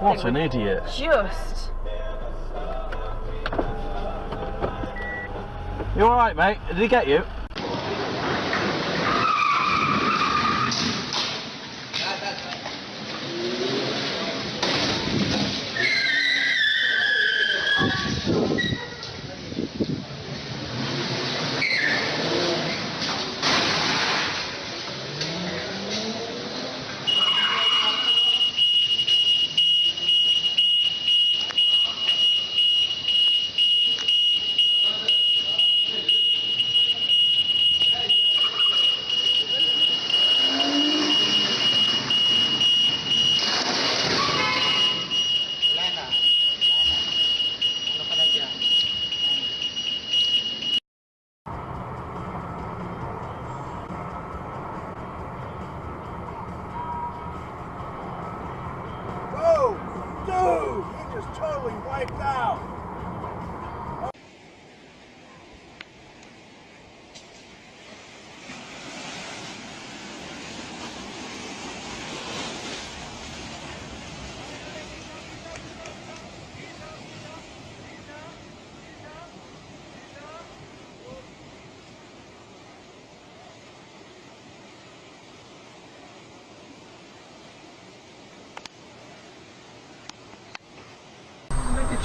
What an idiot. Just. You alright, mate? Did he get you? Dude, he just totally wiped out.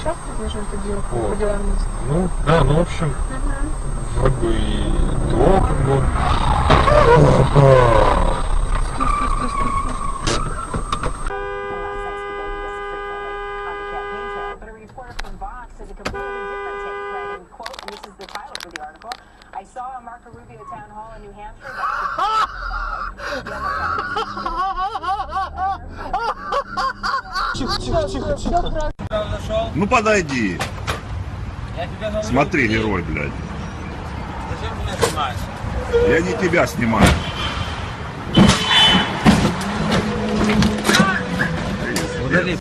Часто должен это делать по делам? Ну, да, ну, в общем, вроде и до, как бы. I saw a Marco Rubio town hall in New Hampshire. Тихо. Ну подойди. Смотри, герой, блядь. Зачем меня снимаешь? Я не тебя снимаю. Удали.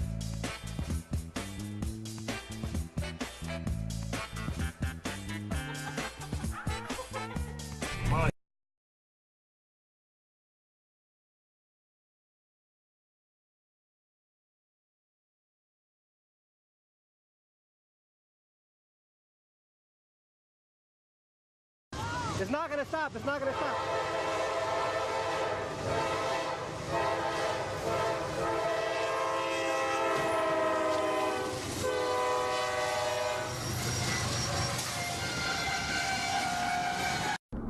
It's not gonna stop, it's not gonna stop.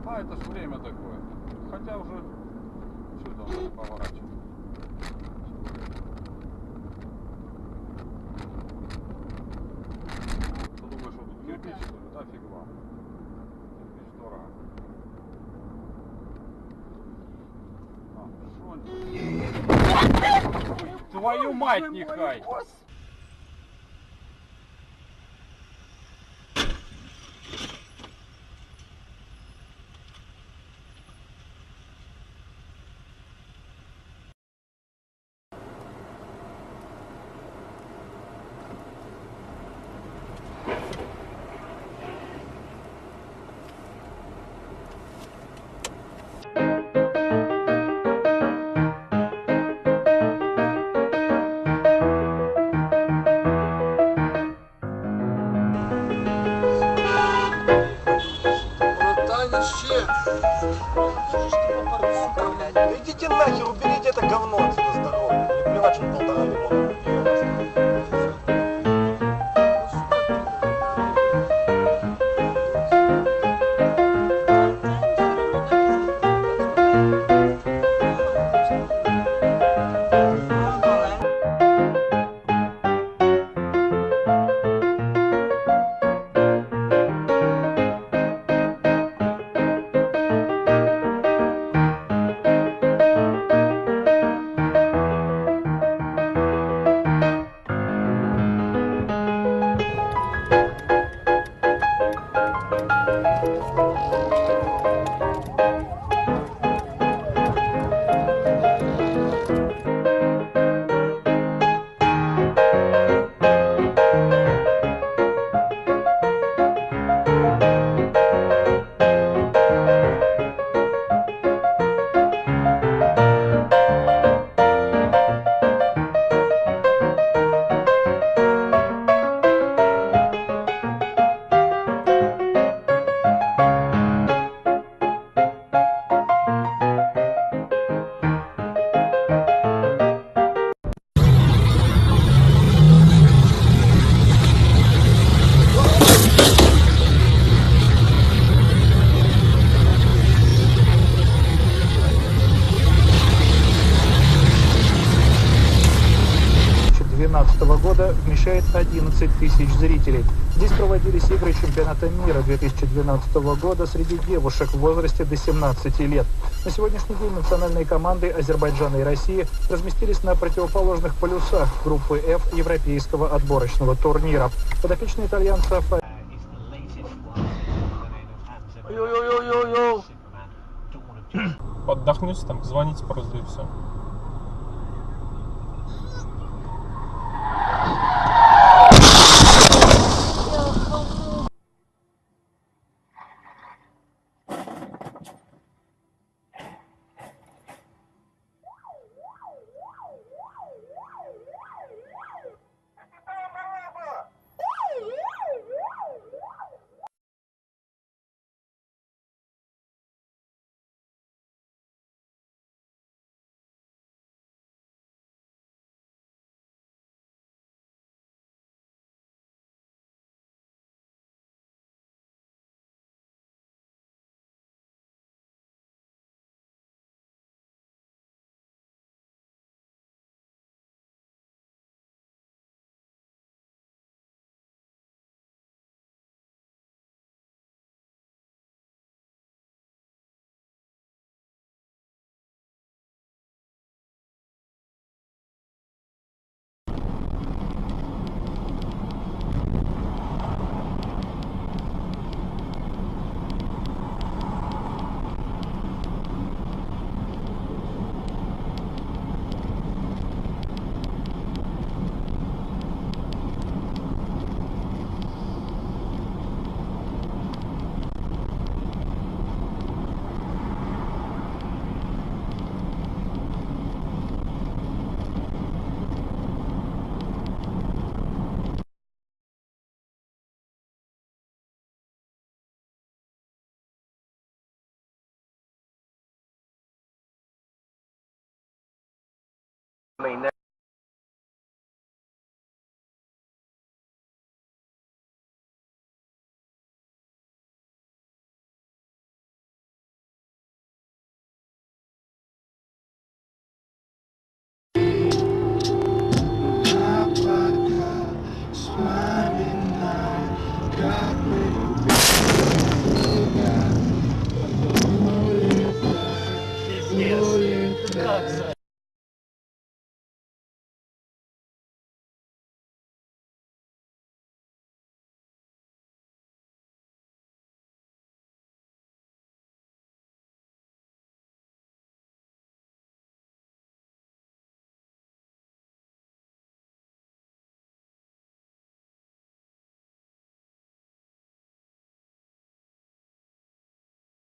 А, это ж время такое. Хотя уже что там поворачивать. Ты думаешь, что тут кирпич, что ли? Да фиг вам. Кирпич дорого. Твою мать, нехай! Идите нахер, уберите это говно отсюда с дороги. Не плевать, что 1,5 миллиона. вмещает 11 тысяч зрителей. Здесь проводились игры чемпионата мира 2012 года среди девушек в возрасте до 17 лет. На сегодняшний день национальные команды Азербайджана и России разместились на противоположных полюсах группы F европейского отборочного турнира. Подопечные итальянцев Отдохнете там, звоните просто и все. May never